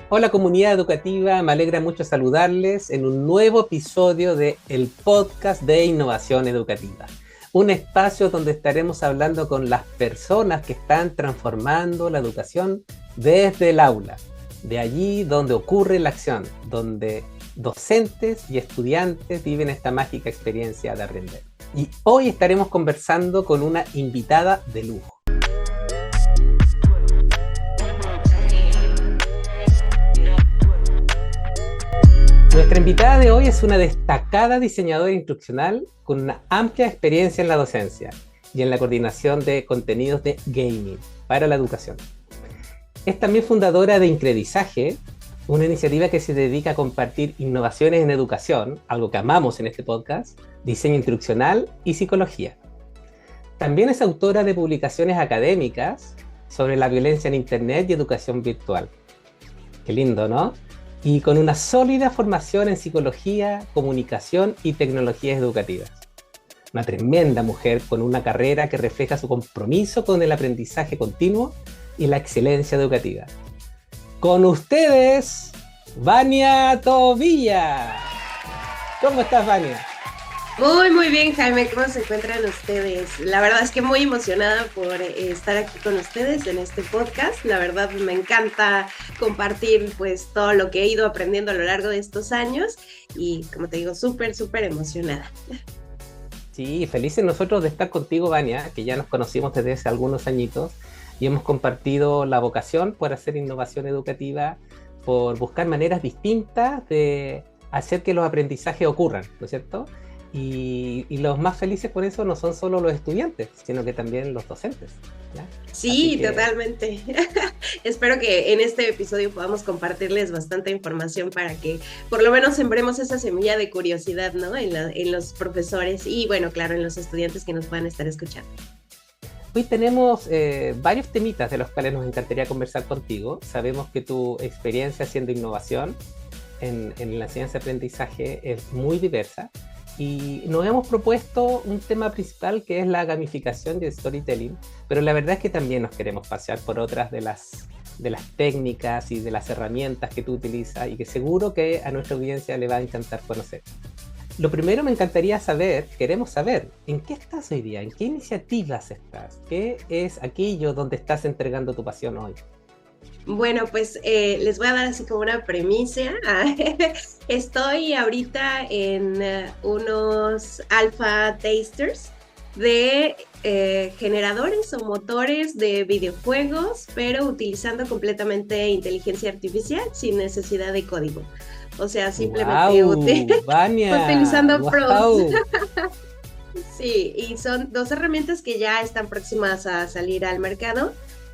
Hola comunidad educativa, me alegra mucho saludarles en un nuevo episodio de el podcast de innovación educativa. Un espacio donde estaremos hablando con las personas que están transformando la educación desde el aula, de allí donde ocurre la acción, donde docentes y estudiantes viven esta mágica experiencia de aprender. Y hoy estaremos conversando con una invitada de lujo. Nuestra invitada de hoy es una destacada diseñadora instruccional con una amplia experiencia en la docencia y en la coordinación de contenidos de gaming para la educación. Es también fundadora de Incredizaje, una iniciativa que se dedica a compartir innovaciones en educación, algo que amamos en este podcast, diseño instruccional y psicología. También es autora de publicaciones académicas sobre la violencia en Internet y educación virtual. Qué lindo, ¿no? Y con una sólida formación en psicología, comunicación y tecnologías educativas. Una tremenda mujer con una carrera que refleja su compromiso con el aprendizaje continuo y la excelencia educativa. Con ustedes, Vania Tobilla. ¿Cómo estás, Vania? Muy bien, Jaime, ¿cómo se encuentran ustedes? La verdad es que muy emocionada por estar aquí con ustedes en este podcast. La verdad me encanta compartir pues todo lo que he ido aprendiendo a lo largo de estos años y como te digo, súper emocionada. Sí, felices nosotros de estar contigo, Vania, que ya nos conocimos desde hace algunos añitos y hemos compartido la vocación por hacer innovación educativa, por buscar maneras distintas de hacer que los aprendizajes ocurran, ¿no es cierto? Y los más felices por eso no son solo los estudiantes, sino que también los docentes, ¿ya? Sí, totalmente. Espero que en este episodio podamos compartirles bastante información para que por lo menos sembremos esa semilla de curiosidad, ¿no? En los profesores y, bueno, claro, en los estudiantes que nos puedan estar escuchando. Hoy tenemos varios temitas de los cuales nos encantaría conversar contigo. Sabemos que tu experiencia haciendo innovación en la enseñanza y aprendizaje es muy diversa. Y nos hemos propuesto un tema principal que es la gamificación y el storytelling, pero la verdad es que también nos queremos pasear por otras de las técnicas y de las herramientas que tú utilizas y que seguro que a nuestra audiencia le va a encantar conocer. Lo primero queremos saber, ¿en qué estás hoy día? ¿En qué iniciativas estás? ¿Qué es aquello donde estás entregando tu pasión hoy? Bueno, pues les voy a dar así como una premisa. Estoy ahorita en unos alpha testers de generadores o motores de videojuegos, pero utilizando completamente inteligencia artificial sin necesidad de código. O sea, simplemente utilizando prompts. Sí, y son dos herramientas que ya están próximas a salir al mercado.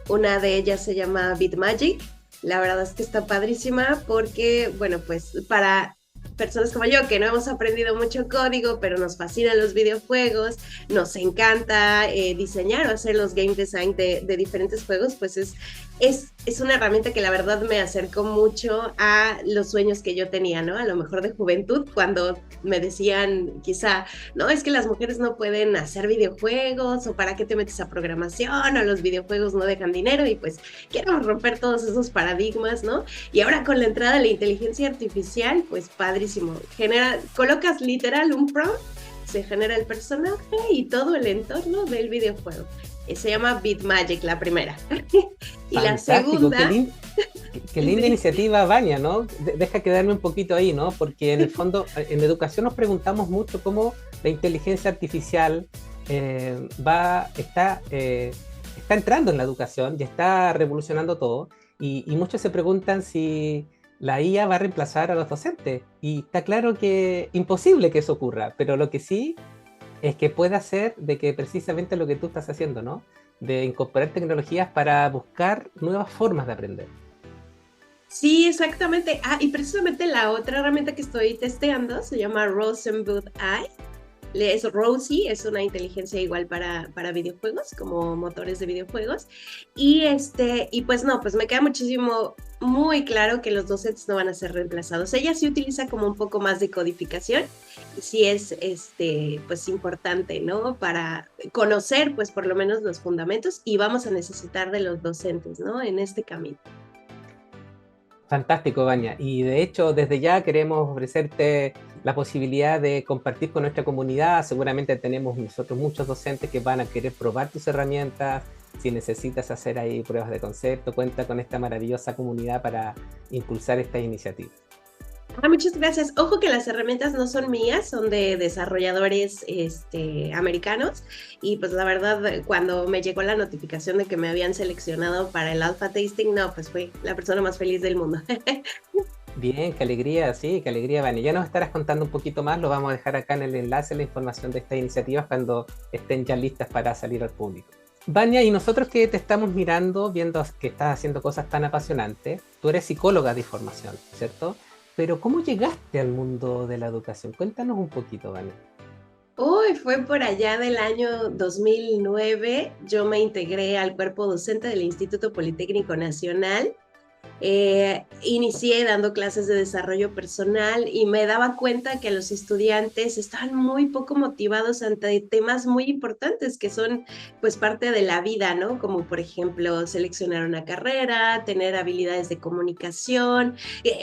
Una de ellas se llama Bitmagic. La verdad es que está padrísima porque, bueno, pues para personas como yo que no hemos aprendido mucho código, pero nos fascinan los videojuegos, nos encanta diseñar o hacer los game design de diferentes juegos, pues es una herramienta que la verdad me acercó mucho a los sueños que yo tenía, ¿no? A lo mejor de juventud, cuando me decían quizá, no, es que las mujeres no pueden hacer videojuegos, o para qué te metes a programación, o los videojuegos no dejan dinero, y pues quiero romper todos esos paradigmas, ¿no? Y ahora con la entrada de la inteligencia artificial, pues padrísimo. Colocas literal un prompt, se genera el personaje y todo el entorno del videojuego. Se llama Bitmagic, la primera. Y fantástico, la segunda... Qué linda iniciativa, Vania, ¿no? Deja quedarme un poquito ahí, ¿no? Porque en el fondo, en educación nos preguntamos mucho cómo la inteligencia artificial está entrando en la educación y está revolucionando todo. Y muchos se preguntan si la IA va a reemplazar a los docentes. Y está claro que imposible que eso ocurra, pero lo que sí es que puede hacer de que precisamente lo que tú estás haciendo, ¿no? De incorporar tecnologías para buscar nuevas formas de aprender. Sí, exactamente. Y precisamente la otra herramienta que estoy testeando se llama Rosenbud AI. Es Rosie, es una inteligencia igual para videojuegos, como motores de videojuegos. Y pues no, pues me queda muy claro que los docentes no van a ser reemplazados. Ella sí utiliza como un poco más de codificación, y sí es pues importante, ¿no? Para conocer pues por lo menos los fundamentos, y vamos a necesitar de los docentes, ¿no? En este camino. Fantástico, Vania. Y de hecho, desde ya queremos ofrecerte la posibilidad de compartir con nuestra comunidad. Seguramente tenemos nosotros muchos docentes que van a querer probar tus herramientas. Si necesitas hacer ahí pruebas de concepto, cuenta con esta maravillosa comunidad para impulsar esta iniciativa. Muchas gracias. Ojo que las herramientas no son mías, son de desarrolladores americanos. Y pues la verdad, cuando me llegó la notificación de que me habían seleccionado para el alpha tasting, no, pues fui la persona más feliz del mundo. Bien, qué alegría, sí, qué alegría, Vania. Ya nos estarás contando un poquito más, lo vamos a dejar acá en el enlace, la información de estas iniciativas cuando estén ya listas para salir al público. Vania, y nosotros que te estamos mirando, viendo que estás haciendo cosas tan apasionantes, tú eres psicóloga de formación, ¿cierto? Pero ¿cómo llegaste al mundo de la educación? Cuéntanos un poquito, Vania. Uy, fue por allá del año 2009. Yo me integré al cuerpo docente del Instituto Politécnico Nacional. Inicié dando clases de desarrollo personal y me daba cuenta que los estudiantes estaban muy poco motivados ante temas muy importantes que son pues parte de la vida, ¿no? Como por ejemplo seleccionar una carrera, tener habilidades de comunicación,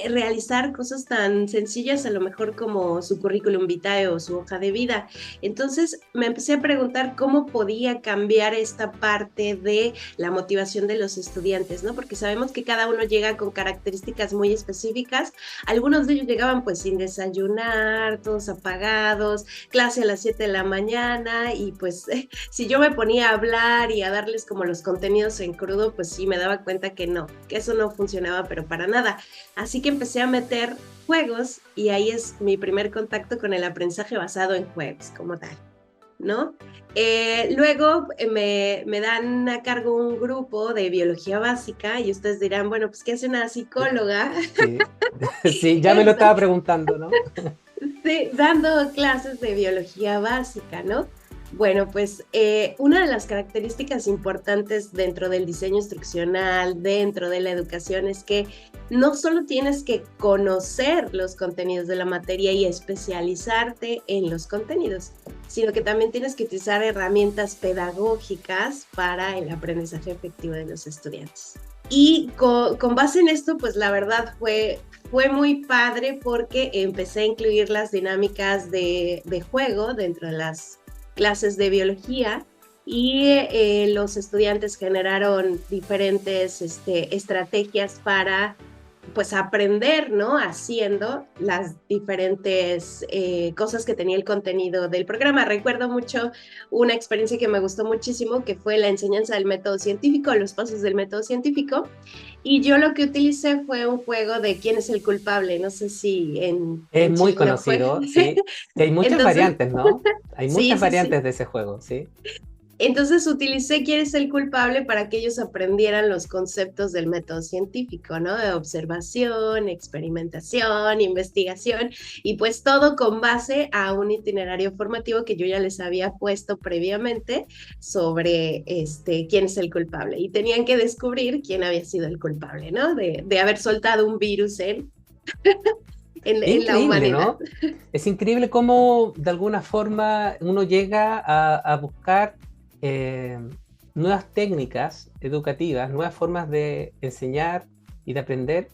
realizar cosas tan sencillas a lo mejor como su currículum vitae o su hoja de vida. Entonces me empecé a preguntar cómo podía cambiar esta parte de la motivación de los estudiantes, ¿no? Porque sabemos que cada uno llega con características muy específicas. Algunos de ellos llegaban pues sin desayunar, todos apagados, clase a las 7 de la mañana y pues si yo me ponía a hablar y a darles como los contenidos en crudo, pues sí me daba cuenta que no, que eso no funcionaba pero para nada. Así que empecé a meter juegos y ahí es mi primer contacto con el aprendizaje basado en juegos como tal, ¿no? Luego me dan a cargo un grupo de biología básica y ustedes dirán, bueno, pues ¿qué hace una psicóloga? Sí, sí, ya me lo estaba preguntando, ¿no? Sí, dando clases de biología básica, ¿no? Bueno, pues una de las características importantes dentro del diseño instruccional, dentro de la educación, es que no solo tienes que conocer los contenidos de la materia y especializarte en los contenidos, sino que también tienes que utilizar herramientas pedagógicas para el aprendizaje efectivo de los estudiantes. Y con base en esto, pues la verdad fue muy padre porque empecé a incluir las dinámicas de juego dentro de las clases de biología y los estudiantes generaron diferentes estrategias para pues aprender, ¿no? Haciendo las diferentes cosas que tenía el contenido del programa. Recuerdo mucho una experiencia que me gustó muchísimo, que fue la enseñanza del método científico, los pasos del método científico, y yo lo que utilicé fue un juego de quién es el culpable, no sé si Es en muy Chile lo conocido, juegan. sí. Y hay muchas Entonces, variantes, ¿no? Hay sí, muchas sí, sí. variantes de ese juego, sí. Entonces utilicé quién es el culpable para que ellos aprendieran los conceptos del método científico, ¿no? De observación, experimentación, investigación, y pues todo con base a un itinerario formativo que yo ya les había puesto previamente sobre quién es el culpable. Y tenían que descubrir quién había sido el culpable, ¿no? De haber soltado un virus en la Increíble, humanidad. ¿no? Es increíble cómo de alguna forma uno llega a buscar nuevas técnicas educativas, nuevas formas de enseñar y de aprender,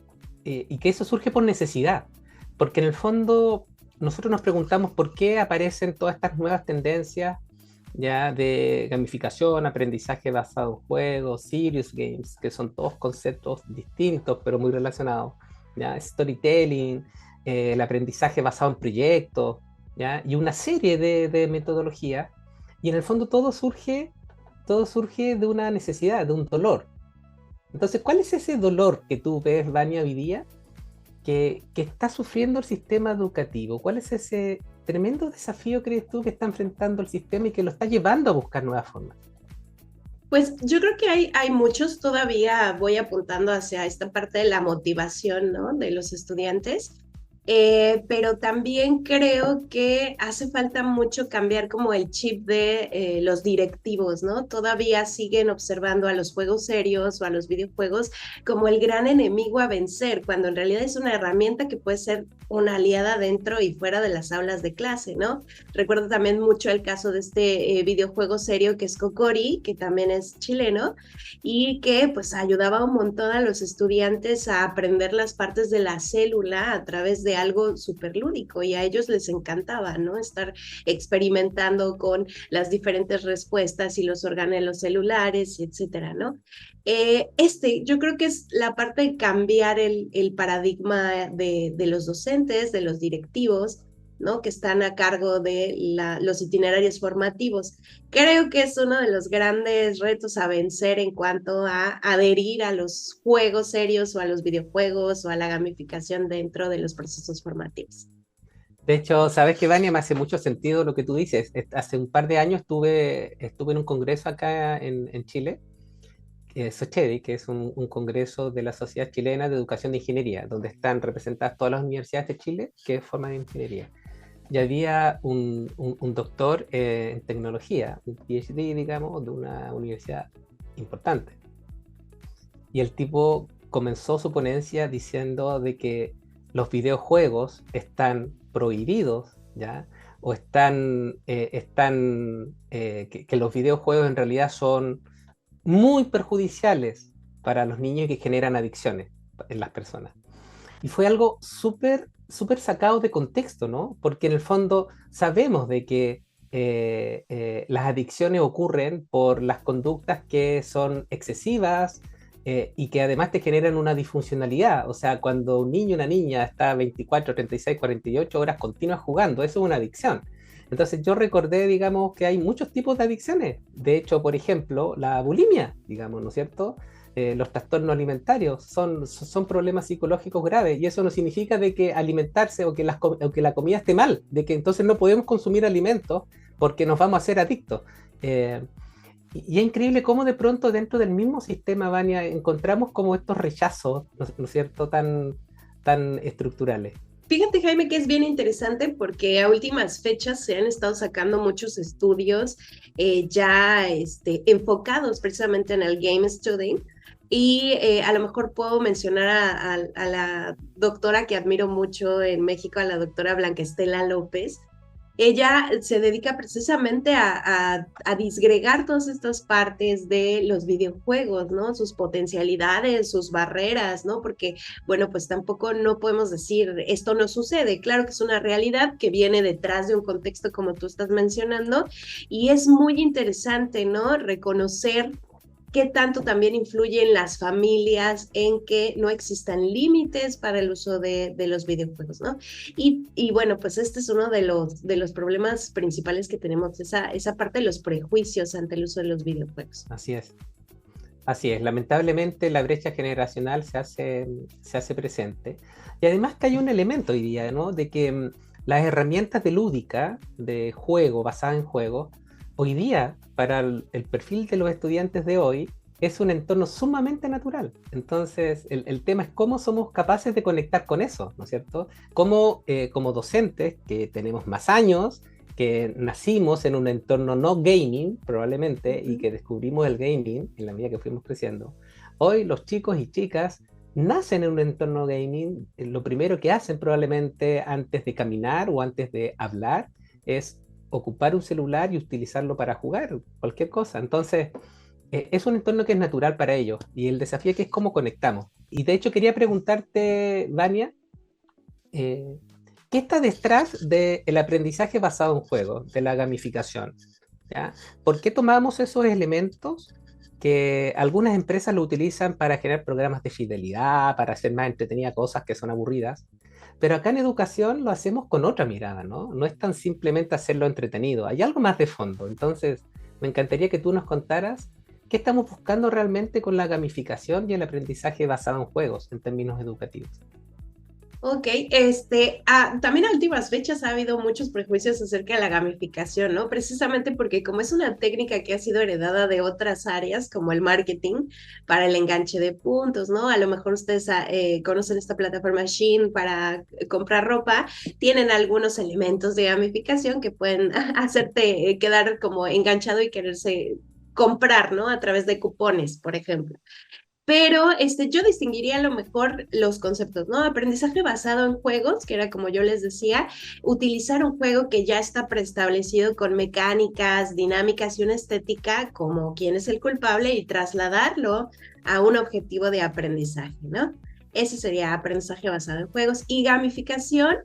y que eso surge por necesidad, porque en el fondo nosotros nos preguntamos por qué aparecen todas estas nuevas tendencias ya de gamificación, aprendizaje basado en juegos, serious games, que son todos conceptos distintos pero muy relacionados, ¿ya? Storytelling, el aprendizaje basado en proyectos, ¿ya? Y una serie de metodologías. Y en el fondo todo surge de una necesidad, de un dolor. Entonces, ¿cuál es ese dolor que tú ves, Vania, hoy día, que está sufriendo el sistema educativo? ¿Cuál es ese tremendo desafío, crees tú, que está enfrentando el sistema y que lo está llevando a buscar nuevas formas? Pues yo creo que hay muchos, todavía voy apuntando hacia esta parte de la motivación, ¿no? De los estudiantes. Pero también creo que hace falta mucho cambiar como el chip de los directivos, ¿no? Todavía siguen observando a los juegos serios o a los videojuegos como el gran enemigo a vencer, cuando en realidad es una herramienta que puede ser una aliada dentro y fuera de las aulas de clase, ¿no? Recuerdo también mucho el caso de este videojuego serio que es Kokori, que también es chileno, y que pues ayudaba un montón a los estudiantes a aprender las partes de la célula a través de algo súper lúdico y a ellos les encantaba, ¿no? Estar experimentando con las diferentes respuestas y los organelos celulares, y etcétera, ¿no? Yo creo que es la parte de cambiar el paradigma de los docentes, de los directivos, ¿no? Que están a cargo de los itinerarios formativos. Creo que es uno de los grandes retos a vencer en cuanto a adherir a los juegos serios o a los videojuegos o a la gamificación dentro de los procesos formativos. De hecho, sabes que, Vania, me hace mucho sentido lo que tú dices. Hace un par de años estuve en un congreso acá en Chile, SOCHEDI, que es un congreso de la Sociedad Chilena de Educación de Ingeniería, donde están representadas todas las universidades de Chile que forman ingeniería. Y había un doctor en tecnología, un PhD, digamos, de una universidad importante. Y el tipo comenzó su ponencia diciendo de que los videojuegos están prohibidos, ¿ya? O que los videojuegos en realidad son muy perjudiciales para los niños y que generan adicciones en las personas. Y fue algo súper sacado de contexto, ¿no? Porque en el fondo sabemos de que las adicciones ocurren por las conductas que son excesivas y que además te generan una disfuncionalidad. O sea, cuando un niño o una niña está 24, 36, 48 horas continuas jugando, eso es una adicción. Entonces yo recordé, digamos, que hay muchos tipos de adicciones. De hecho, por ejemplo, la bulimia, digamos, ¿no es cierto? Los trastornos alimentarios son problemas psicológicos graves y eso no significa de que alimentarse o que la comida esté mal, de que entonces no podemos consumir alimentos porque nos vamos a hacer adictos. Eh, y es increíble cómo de pronto dentro del mismo sistema, Vania, encontramos como estos rechazos, ¿no es cierto?, tan estructurales. Fíjate, Jaime, que es bien interesante porque a últimas fechas se han estado sacando muchos estudios ya enfocados precisamente en el game studying. Y a lo mejor puedo mencionar a la doctora que admiro mucho en México, a la doctora Blanca Estela López. Ella se dedica precisamente a disgregar todas estas partes de los videojuegos, ¿no? Sus potencialidades, sus barreras, ¿no? Porque, bueno, pues tampoco no podemos decir esto no sucede. Claro que es una realidad que viene detrás de un contexto como tú estás mencionando y es muy interesante, ¿no? Reconocer qué tanto también influyen las familias en que no existan límites para el uso de los videojuegos, ¿no? Y bueno, pues este es uno de los problemas principales que tenemos, esa parte de los prejuicios ante el uso de los videojuegos. Así es. Así es, lamentablemente la brecha generacional se hace presente. Y además que hay un elemento hoy día, ¿no? De que las herramientas de lúdica, de juego, basadas en juego, hoy día, para el perfil de los estudiantes de hoy, es un entorno sumamente natural. Entonces, el tema es cómo somos capaces de conectar con eso, ¿no es cierto? Cómo, como docentes, que tenemos más años, que nacimos en un entorno no gaming, probablemente, y que descubrimos el gaming en la medida que fuimos creciendo. Hoy los chicos y chicas nacen en un entorno gaming, lo primero que hacen probablemente antes de caminar o antes de hablar es ocupar un celular y utilizarlo para jugar, cualquier cosa. Entonces, es un entorno que es natural para ellos y el desafío que es cómo conectamos. Y de hecho quería preguntarte, Vania, eh, ¿qué está detrás del aprendizaje basado en juegos, de la gamificación? ¿Ya? ¿Por qué tomamos esos elementos que algunas empresas lo utilizan para generar programas de fidelidad, para hacer más entretenidas cosas que son aburridas? Pero acá en educación lo hacemos con otra mirada, ¿no? No es tan simplemente hacerlo entretenido, hay algo más de fondo. Entonces, me encantaría que tú nos contaras qué estamos buscando realmente con la gamificación y el aprendizaje basado en juegos en términos educativos. Ok, también a últimas fechas ha habido muchos prejuicios acerca de la gamificación, ¿no? Precisamente porque como es una técnica que ha sido heredada de otras áreas, como el marketing, para el enganche de puntos, ¿no? A lo mejor ustedes conocen esta plataforma Shein para comprar ropa, tienen algunos elementos de gamificación que pueden hacerte quedar como enganchado y quererse comprar, ¿no? A través de cupones, por ejemplo. Pero yo distinguiría a lo mejor los conceptos, ¿no? Aprendizaje basado en juegos, que era como yo les decía, utilizar un juego que ya está preestablecido con mecánicas, dinámicas y una estética como quién es el culpable y trasladarlo a un objetivo de aprendizaje, ¿no? Ese sería aprendizaje basado en juegos. Y gamificación,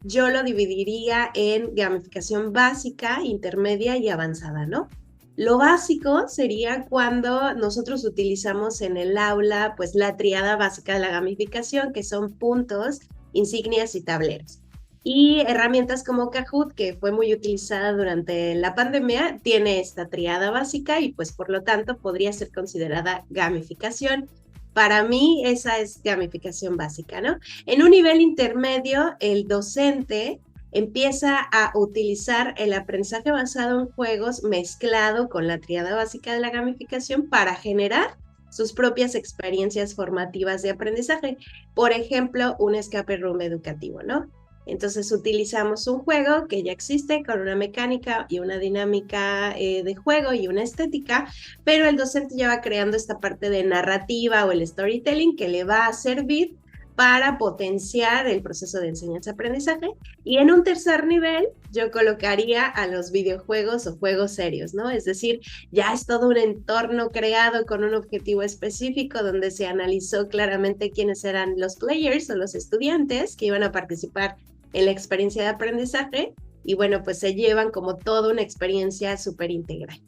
yo lo dividiría en gamificación básica, intermedia y avanzada, ¿no? Lo básico sería cuando nosotros utilizamos en el aula, pues la triada básica de la gamificación, que son puntos, insignias y tableros. Y herramientas como Kahoot, que fue muy utilizada durante la pandemia, tiene esta triada básica y pues por lo tanto podría ser considerada gamificación. Para mí esa es gamificación básica, ¿no? En un nivel intermedio, el docente empieza a utilizar el aprendizaje basado en juegos mezclado con la triada básica de la gamificación para generar sus propias experiencias formativas de aprendizaje. Por ejemplo, un escape room educativo, ¿no? Entonces utilizamos un juego que ya existe con una mecánica y una dinámica de juego y una estética, pero el docente ya va creando esta parte de narrativa o el storytelling que le va a servir para potenciar el proceso de enseñanza-aprendizaje. Y en un tercer nivel, yo colocaría a los videojuegos o juegos serios, ¿no? Es decir, ya es todo un entorno creado con un objetivo específico donde se analizó claramente quiénes eran los players o los estudiantes que iban a participar en la experiencia de aprendizaje y bueno, pues se llevan como toda una experiencia súper integral.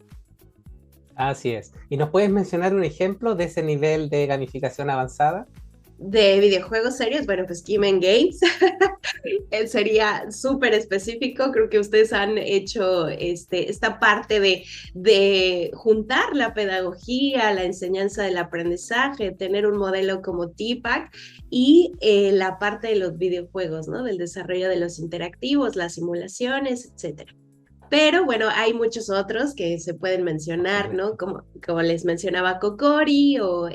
Así es. ¿Y nos puedes mencionar un ejemplo de ese nivel de gamificación avanzada? De videojuegos serios, bueno, pues Keyman Games él sería súper específico. Creo que ustedes han hecho esta parte de juntar la pedagogía, la enseñanza del aprendizaje, tener un modelo como TPAC y la parte de los videojuegos, ¿no? Del desarrollo de los interactivos, las simulaciones, etcétera. Pero bueno, hay muchos otros que se pueden Por mencionar, ¿no? supuesto. Como les mencionaba Kokori o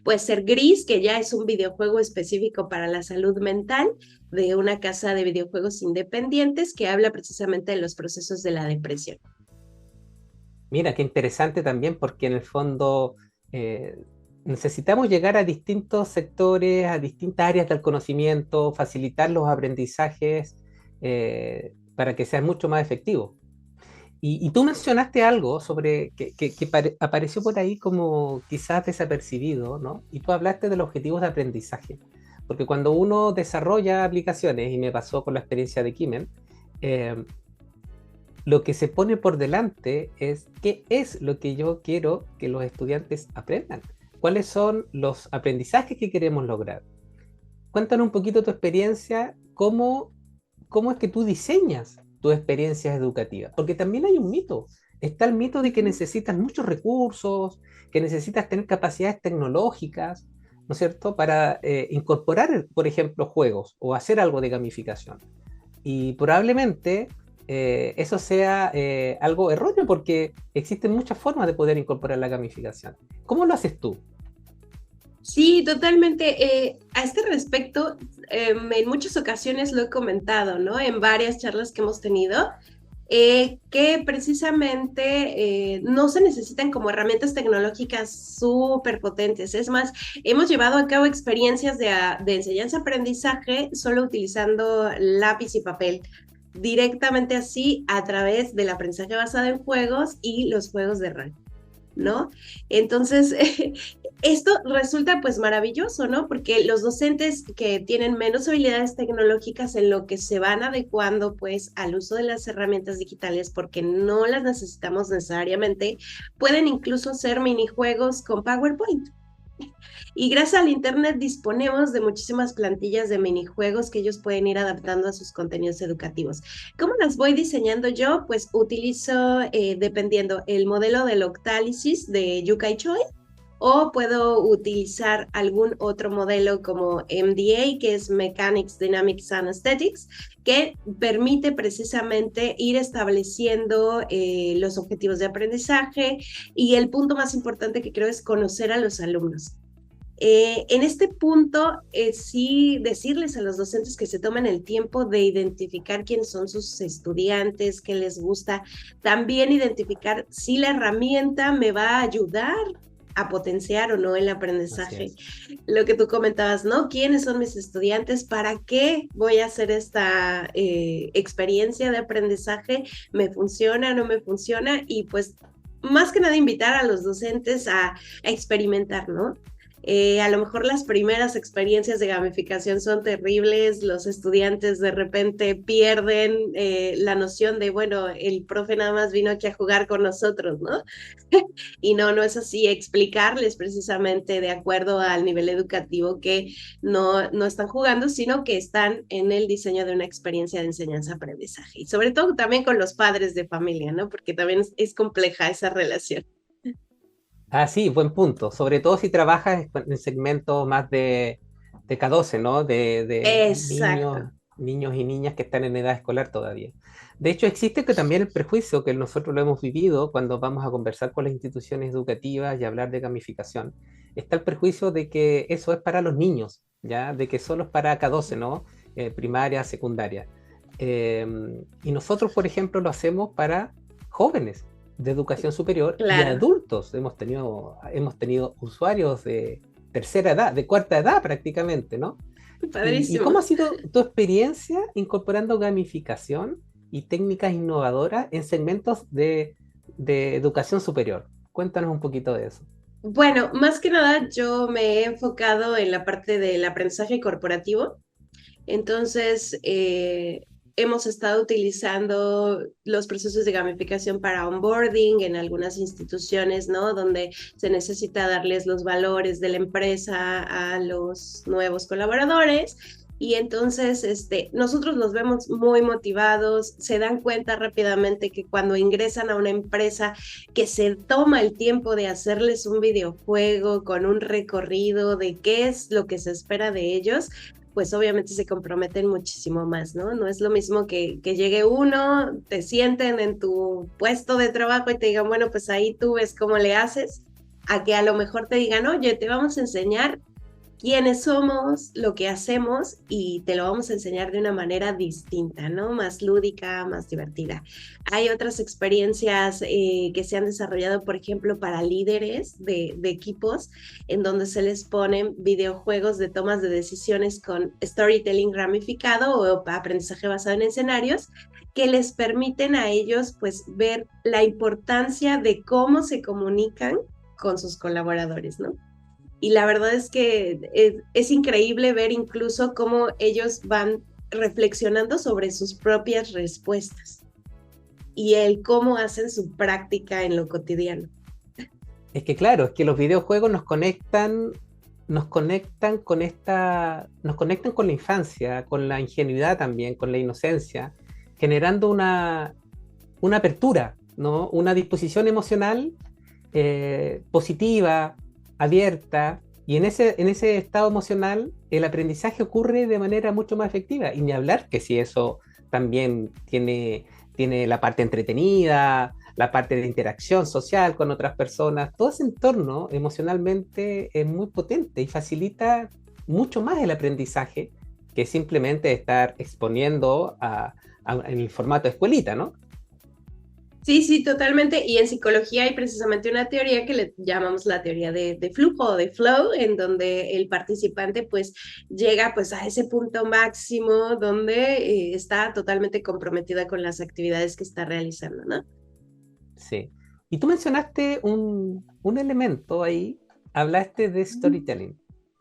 puede ser Gris, que ya es un videojuego específico para la salud mental de una casa de videojuegos independientes que habla precisamente de los procesos de la depresión. Mira, qué interesante también porque en el fondo eh, necesitamos llegar a distintos sectores, a distintas áreas del conocimiento, facilitar los aprendizajes para que sean mucho más efectivos. Y tú mencionaste algo sobre que apareció por ahí como quizás desapercibido, ¿no? Y tú hablaste de los objetivos de aprendizaje. Porque cuando uno desarrolla aplicaciones, y me pasó con la experiencia de Kimen, eh, lo que se pone por delante es qué es lo que yo quiero que los estudiantes aprendan. ¿Cuáles son los aprendizajes que queremos lograr? Cuéntanos un poquito tu experiencia, cómo es que tú diseñas tus experiencias educativas. Porque también hay un mito. Está el mito de que necesitas muchos recursos, que necesitas tener capacidades tecnológicas, ¿no es cierto?, para incorporar, por ejemplo, juegos o hacer algo de gamificación. Y probablemente eso sea algo erróneo porque existen muchas formas de poder incorporar la gamificación. ¿Cómo lo haces tú? Sí, totalmente. A este respecto, en muchas ocasiones lo he comentado, ¿no? En varias charlas que hemos tenido, que precisamente no se necesitan como herramientas tecnológicas súper potentes. Es más, hemos llevado a cabo experiencias de enseñanza-aprendizaje solo utilizando lápiz y papel, directamente así a través del aprendizaje basado en juegos y los juegos de rol, ¿no? Entonces, esto resulta pues maravilloso, ¿no? Porque los docentes que tienen menos habilidades tecnológicas en lo que se van adecuando pues al uso de las herramientas digitales porque no las necesitamos necesariamente, pueden incluso hacer minijuegos con PowerPoint. Y gracias al Internet disponemos de muchísimas plantillas de minijuegos que ellos pueden ir adaptando a sus contenidos educativos. ¿Cómo las voy diseñando yo? Pues utilizo, dependiendo, el modelo del Octálisis de Yukai Choi o puedo utilizar algún otro modelo como MDA, que es Mechanics, Dynamics and Aesthetics, que permite precisamente ir estableciendo los objetivos de aprendizaje, y el punto más importante que creo es conocer a los alumnos. En este punto, sí decirles a los docentes que se tomen el tiempo de identificar quiénes son sus estudiantes, qué les gusta, también identificar si la herramienta me va a ayudar a potenciar o no el aprendizaje. Lo que tú comentabas, ¿no? ¿Quiénes son mis estudiantes? ¿Para qué voy a hacer esta experiencia de aprendizaje? ¿Me funciona, no me funciona? Y pues más que nada invitar a los docentes a experimentar, ¿no? A lo mejor las primeras experiencias de gamificación son terribles, los estudiantes de repente pierden la noción de, bueno, el profe nada más vino aquí a jugar con nosotros, ¿no? Y no es así, explicarles precisamente de acuerdo al nivel educativo que no están jugando, sino que están en el diseño de una experiencia de enseñanza-aprendizaje. Y sobre todo también con los padres de familia, ¿no? Porque también es compleja esa relación. Ah, sí, buen punto. Sobre todo si trabajas en segmentos más de K12, ¿no? De Exacto. niños y niñas que están en edad escolar todavía. De hecho, existe que también el prejuicio, que nosotros lo hemos vivido cuando vamos a conversar con las instituciones educativas y hablar de gamificación. Está el prejuicio de que eso es para los niños, ¿ya? De que solo es para K12, ¿no? Primaria, secundaria. Y nosotros, por ejemplo, lo hacemos para jóvenes de educación superior y Claro. adultos. Hemos tenido usuarios de tercera edad, de cuarta edad prácticamente, ¿no? ¿Y cómo ha Padrísimo. sido tu experiencia incorporando gamificación y técnicas innovadoras en segmentos de educación superior? Cuéntanos un poquito de eso. Bueno, más que nada yo me he enfocado en la parte del aprendizaje corporativo. Entonces, hemos estado utilizando los procesos de gamificación para onboarding en algunas instituciones, ¿no? Donde se necesita darles los valores de la empresa a los nuevos colaboradores. Y entonces, nosotros los vemos muy motivados, se dan cuenta rápidamente que cuando ingresan a una empresa que se toma el tiempo de hacerles un videojuego con un recorrido de qué es lo que se espera de ellos, pues obviamente se comprometen muchísimo más, ¿no? No es lo mismo que llegue uno, te sienten en tu puesto de trabajo y te digan, bueno, pues ahí tú ves cómo le haces, a que a lo mejor te digan, oye, te vamos a enseñar quiénes somos, lo que hacemos, y te lo vamos a enseñar de una manera distinta, ¿no? Más lúdica, más divertida. Hay otras experiencias que se han desarrollado, por ejemplo, para líderes de equipos, en donde se les ponen videojuegos de tomas de decisiones con storytelling ramificado o aprendizaje basado en escenarios, que les permiten a ellos, pues, ver la importancia de cómo se comunican con sus colaboradores, ¿no? Y la verdad es que es increíble ver incluso cómo ellos van reflexionando sobre sus propias respuestas y el cómo hacen su práctica en lo cotidiano. Es que claro, es que los videojuegos nos conectan con la infancia, con la ingenuidad también, con la inocencia, generando una apertura, ¿no? Una disposición emocional positiva, abierta, y en ese estado emocional el aprendizaje ocurre de manera mucho más efectiva. Y ni hablar que si eso también tiene la parte entretenida, la parte de interacción social con otras personas, todo ese entorno emocionalmente es muy potente y facilita mucho más el aprendizaje que simplemente estar exponiendo en el formato de escuelita, ¿no? Sí, sí, totalmente. Y en psicología hay precisamente una teoría que le llamamos la teoría de flujo o de flow, en donde el participante pues llega pues a ese punto máximo donde está totalmente comprometida con las actividades que está realizando, ¿no? Sí. Y tú mencionaste un elemento ahí, hablaste de storytelling.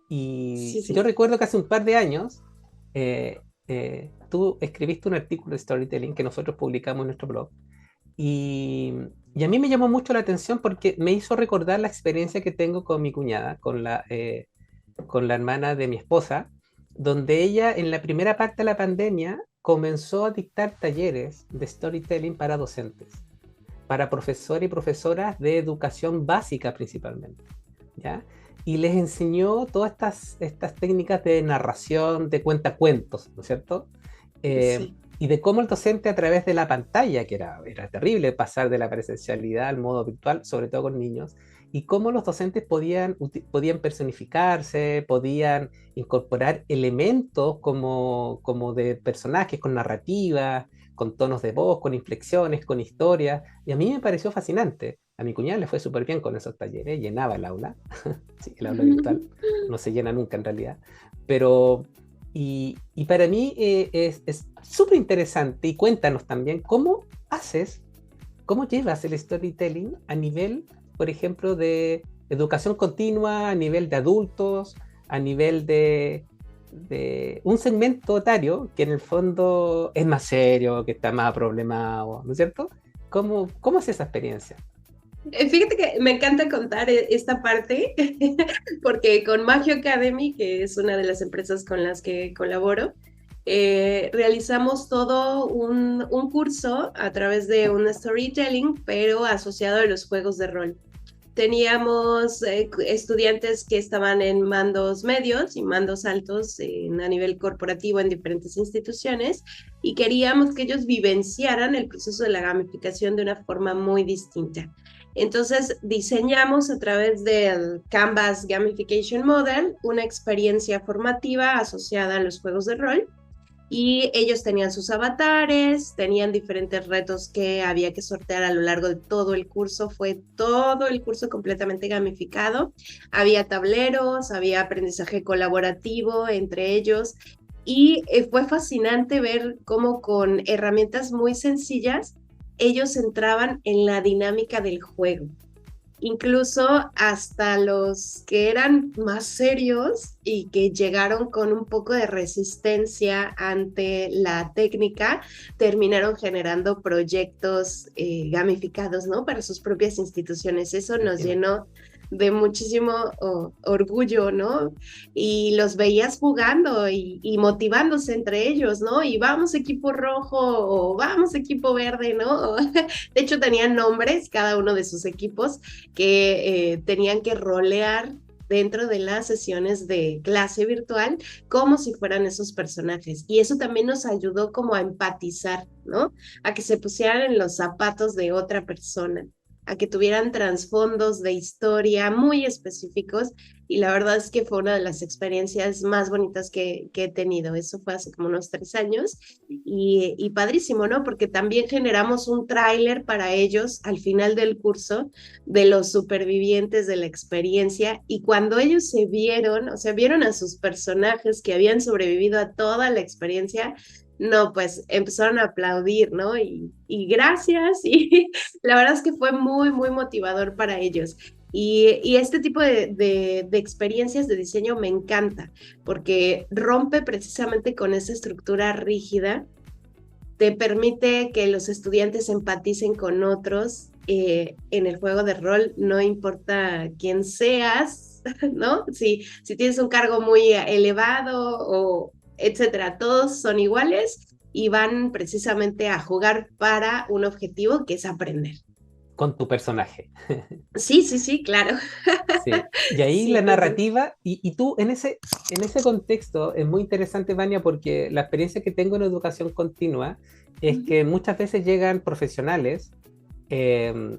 Sí, Y yo sí. recuerdo que hace un par de años tú escribiste un artículo de storytelling que nosotros publicamos en nuestro blog. Y, y a mí me llamó mucho la atención porque me hizo recordar la experiencia que tengo con mi cuñada, con la hermana de mi esposa, donde ella en la primera parte de la pandemia comenzó a dictar talleres de storytelling para docentes, para profesores y profesoras de educación básica principalmente, ¿ya? Y les enseñó todas estas técnicas de narración, de cuentacuentos, ¿no es cierto? Eh, Sí. y de cómo el docente a través de la pantalla, que era terrible pasar de la presencialidad al modo virtual, sobre todo con niños, y cómo los docentes podían personificarse, podían incorporar elementos como de personajes con narrativa, con tonos de voz, con inflexiones, con historias, y a mí me pareció fascinante. A mi cuñada le fue súper bien con esos talleres, llenaba el aula, sí, el aula virtual no se llena nunca en realidad, pero y para mí es súper interesante y cuéntanos también cómo llevas el storytelling a nivel, por ejemplo, de educación continua, a nivel de adultos, a nivel de un segmento etario que en el fondo es más serio, que está más problemado, ¿no es cierto? ¿Cómo es esa experiencia? Fíjate que me encanta contar esta parte, porque con Magio Academy, que es una de las empresas con las que colaboro, realizamos todo un curso a través de un storytelling, pero asociado a los juegos de rol. Teníamos estudiantes que estaban en mandos medios y mandos altos a nivel corporativo en diferentes instituciones y queríamos que ellos vivenciaran el proceso de la gamificación de una forma muy distinta. Entonces diseñamos a través del Canvas Gamification Model una experiencia formativa asociada a los juegos de rol y ellos tenían sus avatares, tenían diferentes retos que había que sortear a lo largo de todo el curso. Fue todo el curso completamente gamificado. Había tableros, había aprendizaje colaborativo entre ellos y fue fascinante ver cómo con herramientas muy sencillas ellos entraban en la dinámica del juego. Incluso hasta los que eran más serios y que llegaron con un poco de resistencia ante la técnica, terminaron generando proyectos gamificados, ¿no? Para sus propias instituciones. Eso nos Entiendo. llenó de muchísimo orgullo, ¿no? Y los veías jugando y motivándose entre ellos, ¿no? Y vamos equipo rojo o vamos equipo verde, ¿no? De hecho, tenían nombres cada uno de sus equipos que tenían que rolear dentro de las sesiones de clase virtual como si fueran esos personajes. Y eso también nos ayudó como a empatizar, ¿no? A que se pusieran en los zapatos de otra persona, a que tuvieran trasfondos de historia muy específicos y la verdad es que fue una de las experiencias más bonitas que he tenido. Eso fue hace como unos 3 años y padrísimo, ¿no? Porque también generamos un tráiler para ellos al final del curso de los supervivientes de la experiencia y cuando ellos se vieron, o sea, vieron a sus personajes que habían sobrevivido a toda la experiencia, no, pues empezaron a aplaudir, ¿no? Y gracias, y la verdad es que fue muy, muy motivador para ellos. Y este tipo de experiencias de diseño me encanta, porque rompe precisamente con esa estructura rígida, te permite que los estudiantes empaticen con otros en el juego de rol, no importa quién seas, ¿no? Si tienes un cargo muy elevado o etcétera, todos son iguales y van precisamente a jugar para un objetivo que es aprender. Con tu personaje. Sí, sí, sí, claro. Sí, y ahí la Sí, sí, sí. narrativa, y tú en ese contexto es muy interesante, Vania, porque la experiencia que tengo en educación continua es Ujú. que muchas veces llegan profesionales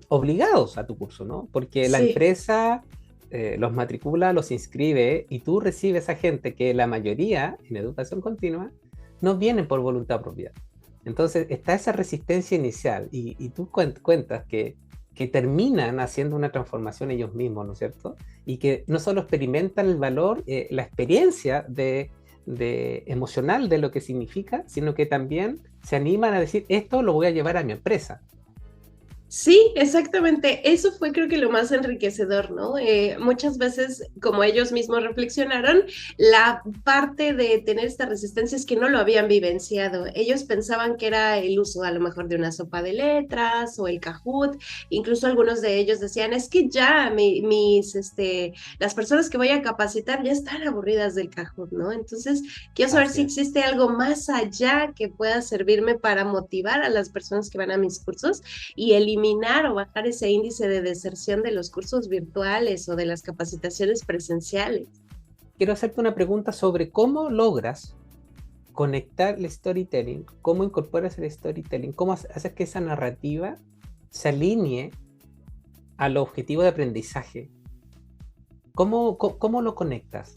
obligados a tu curso, ¿no? Porque la Sí, empresa los matricula, los inscribe y tú recibes a gente que la mayoría en educación continua no vienen por voluntad propia. Entonces está esa resistencia inicial y tú cuentas que terminan haciendo una transformación ellos mismos, ¿no es cierto? Y que no solo experimentan el valor, la experiencia de emocional de lo que significa, sino que también se animan a decir, esto lo voy a llevar a mi empresa. sí, exactamente. Eso fue creo que lo más enriquecedor, ¿no? Muchas veces, como ellos mismos reflexionaron, la parte de tener esta resistencia es que no lo habían vivenciado. Ellos pensaban que era el uso a lo mejor de una sopa de letras o el Kahoot. Incluso algunos de ellos decían, es que ya las personas que voy a capacitar ya están aburridas del Kahoot, ¿no? Entonces, quiero saber Así si es. existe algo más allá que pueda servirme para motivar a las personas que van a mis cursos y eliminar eliminar o bajar ese índice de deserción de los cursos virtuales o de las capacitaciones presenciales. Quiero hacerte una pregunta sobre cómo logras conectar el storytelling, cómo incorporas el storytelling, cómo haces que esa narrativa se alinee al objetivo de aprendizaje. ¿Cómo lo conectas?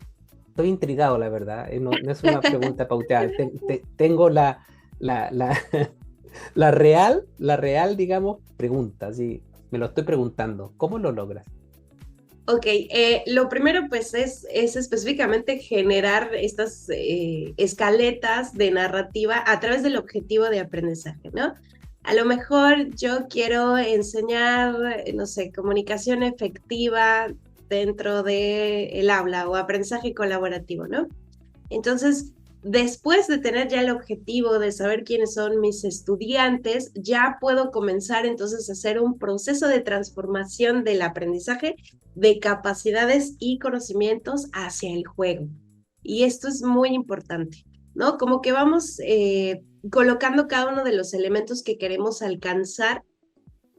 Estoy intrigado, la verdad. No es una pregunta pauteada. Tengo la real, digamos, pregunta. ¿Sí? Me lo estoy preguntando. ¿Cómo lo logras? Ok, lo primero pues es específicamente generar estas escaletas de narrativa a través del objetivo de aprendizaje, ¿no? A lo mejor yo quiero enseñar, no sé, comunicación efectiva dentro del aula o aprendizaje colaborativo, ¿no? Entonces, después de tener ya el objetivo de saber quiénes son mis estudiantes, ya puedo comenzar entonces a hacer un proceso de transformación del aprendizaje de capacidades y conocimientos hacia el juego. Y esto es muy importante, ¿no? Como que vamos colocando cada uno de los elementos que queremos alcanzar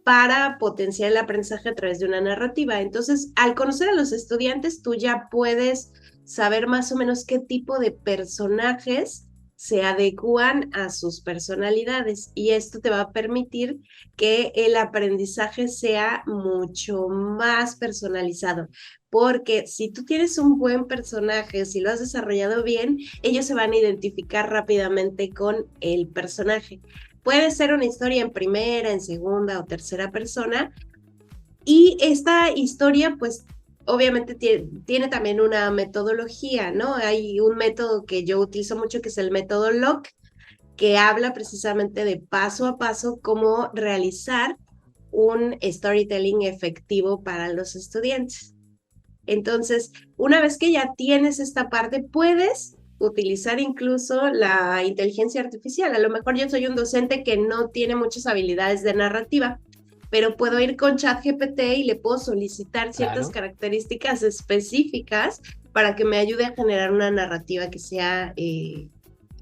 para potenciar el aprendizaje a través de una narrativa. Entonces, al conocer a los estudiantes, tú ya puedes saber más o menos qué tipo de personajes se adecúan a sus personalidades y esto te va a permitir que el aprendizaje sea mucho más personalizado. Porque si tú tienes un buen personaje, si lo has desarrollado bien, ellos se van a identificar rápidamente con el personaje. Puede ser una historia en primera, en segunda o tercera persona. Y esta historia, pues, obviamente tiene también una metodología, ¿no? Hay un método que yo utilizo mucho que es el método LOC, que habla precisamente de paso a paso cómo realizar un storytelling efectivo para los estudiantes. Entonces, una vez que ya tienes esta parte, puedes utilizar incluso la inteligencia artificial. A lo mejor yo soy un docente que no tiene muchas habilidades de narrativa, pero puedo ir con ChatGPT y le puedo solicitar ciertas características específicas para que me ayude a generar una narrativa que sea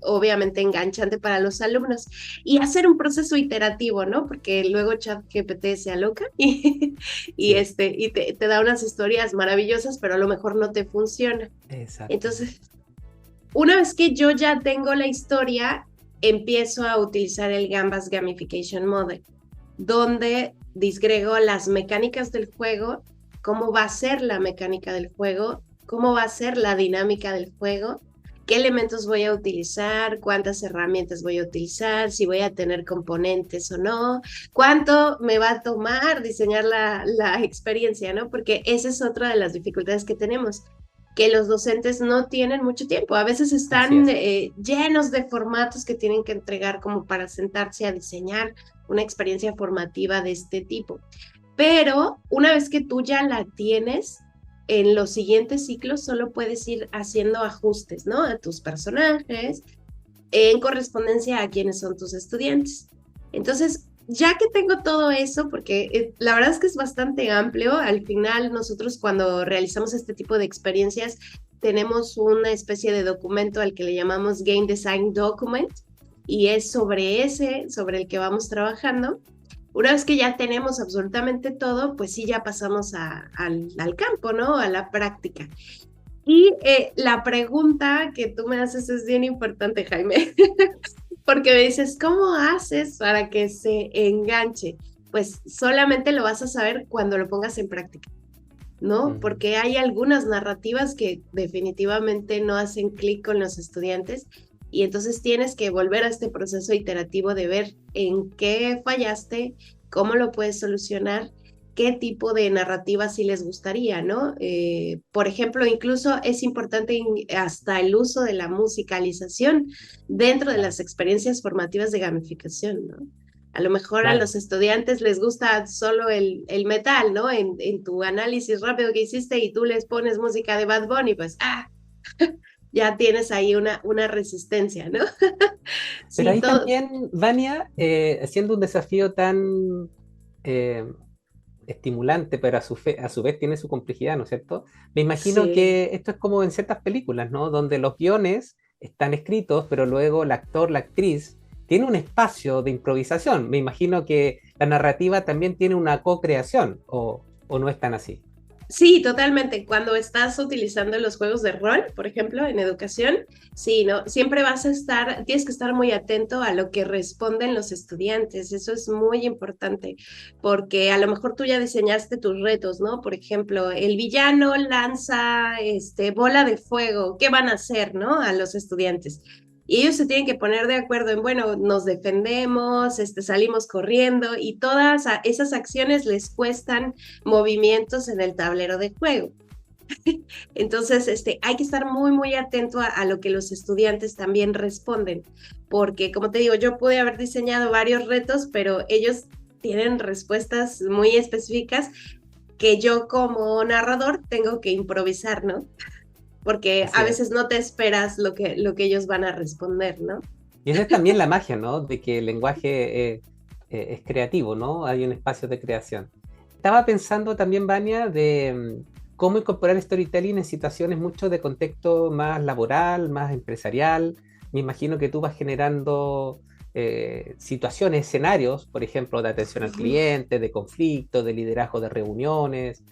obviamente enganchante para los alumnos y hacer un proceso iterativo, ¿no? Porque luego ChatGPT se aloca y te da unas historias maravillosas, pero a lo mejor no te funciona. Exacto. Entonces, una vez que yo ya tengo la historia, empiezo a utilizar el Canvas Gamification Model, donde disgrego las mecánicas del juego, cómo va a ser la mecánica del juego, cómo va a ser la dinámica del juego, qué elementos voy a utilizar, cuántas herramientas voy a utilizar, si voy a tener componentes o no, cuánto me va a tomar diseñar la experiencia, ¿no? Porque esa es otra de las dificultades que tenemos, que los docentes no tienen mucho tiempo. A veces están llenos de formatos que tienen que entregar como para sentarse a diseñar una experiencia formativa de este tipo. Pero una vez que tú ya la tienes, en los siguientes ciclos solo puedes ir haciendo ajustes, ¿no? A tus personajes, en correspondencia a quienes son tus estudiantes. Entonces, ya que tengo todo eso, porque la verdad es que es bastante amplio, al final nosotros cuando realizamos este tipo de experiencias tenemos una especie de documento al que le llamamos Game Design Document y es sobre el que vamos trabajando. Una vez que ya tenemos absolutamente todo, pues sí, ya pasamos al campo, ¿no? A la práctica. Y la pregunta que tú me haces es bien importante, Jaime, porque me dices, ¿cómo haces para que se enganche? Pues solamente lo vas a saber cuando lo pongas en práctica, ¿no? Porque hay algunas narrativas que definitivamente no hacen clic con los estudiantes y entonces tienes que volver a este proceso iterativo de ver en qué fallaste, cómo lo puedes solucionar, qué tipo de narrativa sí les gustaría, ¿no? Por ejemplo, incluso es importante hasta el uso de la musicalización dentro de las experiencias formativas de gamificación, ¿no? A lo mejor a los estudiantes les gusta solo el metal, ¿no? En tu análisis rápido que hiciste y tú les pones música de Bad Bunny, pues, ya tienes ahí una resistencia, ¿no? Pero ahí también, Vania, siendo un desafío tan estimulante, pero a su vez tiene su complejidad, ¿no es cierto? Me imagino que esto es como en ciertas películas, ¿no? Donde los guiones están escritos, pero luego el actor, la actriz, tiene un espacio de improvisación. Me imagino que la narrativa también tiene una co-creación, o no es tan así. Sí, totalmente. Cuando estás utilizando los juegos de rol, por ejemplo, en educación, sí, ¿no? Siempre tienes que estar muy atento a lo que responden los estudiantes. Eso es muy importante, porque a lo mejor tú ya diseñaste tus retos, ¿no? Por ejemplo, el villano lanza bola de fuego. ¿Qué van a hacer, no? A los estudiantes. Y ellos se tienen que poner de acuerdo en, bueno, nos defendemos, salimos corriendo y todas esas acciones les cuestan movimientos en el tablero de juego. Entonces, hay que estar muy, muy atento a lo que los estudiantes también responden, porque como te digo, yo pude haber diseñado varios retos, pero ellos tienen respuestas muy específicas que yo como narrador tengo que improvisar, ¿no? Porque Así a es. veces no te esperas lo que ellos van a responder, ¿no? Y esa es también la magia, ¿no? De que el lenguaje es creativo, ¿no? Hay un espacio de creación. Estaba pensando también, Vania, de cómo incorporar storytelling en situaciones mucho de contexto más laboral, más empresarial. Me imagino que tú vas generando situaciones, escenarios, por ejemplo, de atención al cliente, de conflicto, de liderazgo de reuniones.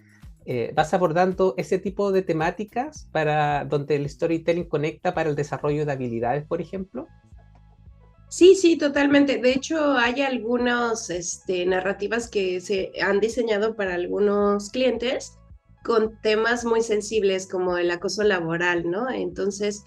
Vas abordando ese tipo de temáticas para donde el storytelling conecta para el desarrollo de habilidades, por ejemplo. Sí, sí, totalmente. De hecho, hay algunas narrativas que se han diseñado para algunos clientes con temas muy sensibles como el acoso laboral, ¿no? Entonces,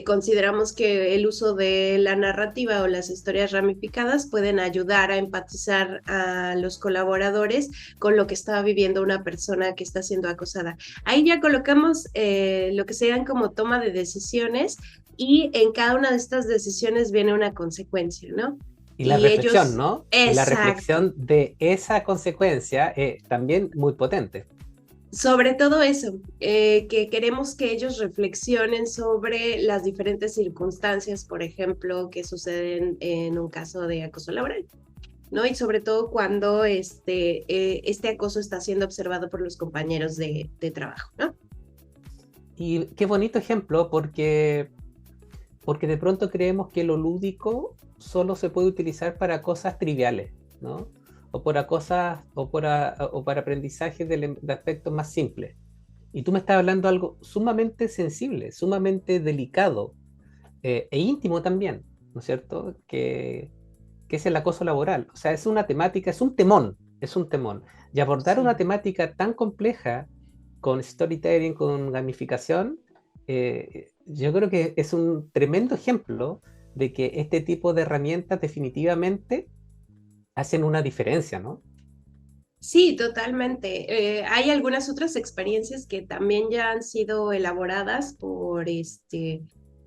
consideramos que el uso de la narrativa o las historias ramificadas pueden ayudar a empatizar a los colaboradores con lo que estaba viviendo una persona que está siendo acosada. Ahí ya colocamos lo que serían como toma de decisiones y en cada una de estas decisiones viene una consecuencia, ¿no? Y la Y reflexión, ellos, ¿no? Y la exacto, reflexión de esa consecuencia también muy potente. sobre todo eso, que queremos que ellos reflexionen sobre las diferentes circunstancias, por ejemplo, que suceden en un caso de acoso laboral, ¿no? Y sobre todo cuando este acoso está siendo observado por los compañeros de trabajo, ¿no? Y qué bonito ejemplo, porque de pronto creemos que lo lúdico solo se puede utilizar para cosas triviales, ¿no? O para cosas, o para aprendizaje de aspectos más simples. Y tú me estás hablando de algo sumamente sensible, sumamente delicado, e íntimo también, ¿no es cierto? Que es el acoso laboral. O sea, es una temática, es un temón, es un temón. Y abordar una Sí. temática tan compleja con storytelling, con gamificación, yo creo que es un tremendo ejemplo de que este tipo de herramientas definitivamente hacen una diferencia, ¿no? Sí, totalmente. Hay algunas otras experiencias que también ya han sido elaboradas por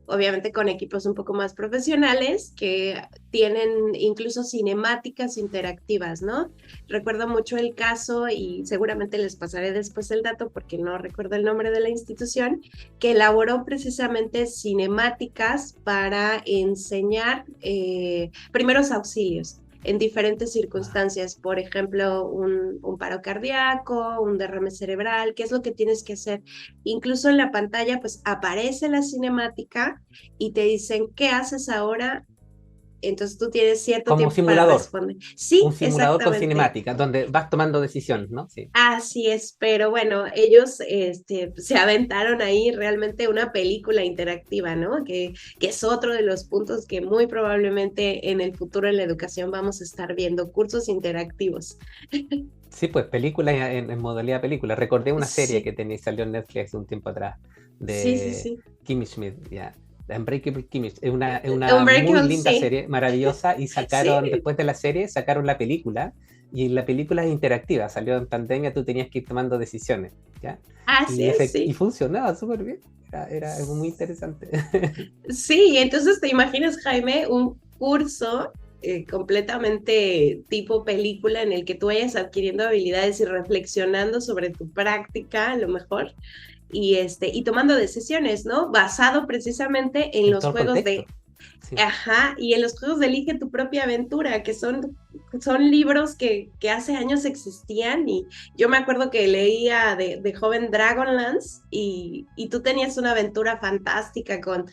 obviamente con equipos un poco más profesionales que tienen incluso cinemáticas interactivas, ¿no? Recuerdo mucho el caso y seguramente les pasaré después el dato porque no recuerdo el nombre de la institución, que elaboró precisamente cinemáticas para enseñar primeros auxilios en diferentes circunstancias, por ejemplo, un paro cardíaco, un derrame cerebral, qué es lo que tienes que hacer. Incluso en la pantalla, pues aparece la cinemática y te dicen, ¿qué haces ahora? Entonces tú tienes cierto Como tiempo para simulador, responder. un Sí, simulador con exactamente. cinemática, donde vas tomando decisiones, ¿no? Sí. Así es, pero bueno, ellos se aventaron ahí realmente una película interactiva, ¿no? Que es otro de los puntos que muy probablemente en el futuro en la educación vamos a estar viendo, cursos interactivos. Sí, pues películas en modalidad película. Recordé una serie Sí, que salió en Netflix un tiempo atrás sí, sí, de sí. Kimmy Schmidt, ya. Unbreakable Kimmy. Es una muy Unbreakable, linda sí. serie, maravillosa, y Sí, sacaron, después de la serie, sacaron la película, y la película es interactiva, salió en pandemia, tú tenías que ir tomando decisiones, ¿ya? así es, Y sí. funcionaba súper bien, era muy interesante. Sí, entonces te imaginas, Jaime, un curso completamente tipo película en el que tú vayas adquiriendo habilidades y reflexionando sobre tu práctica, a lo mejor, y tomando decisiones, ¿no? Basado precisamente en En los todo el juegos contexto, de, sí. ajá, y en los juegos de Elige tu propia aventura, que son son libros que hace años existían y yo me acuerdo que leía de joven Dragonlance y tú tenías una aventura fantástica con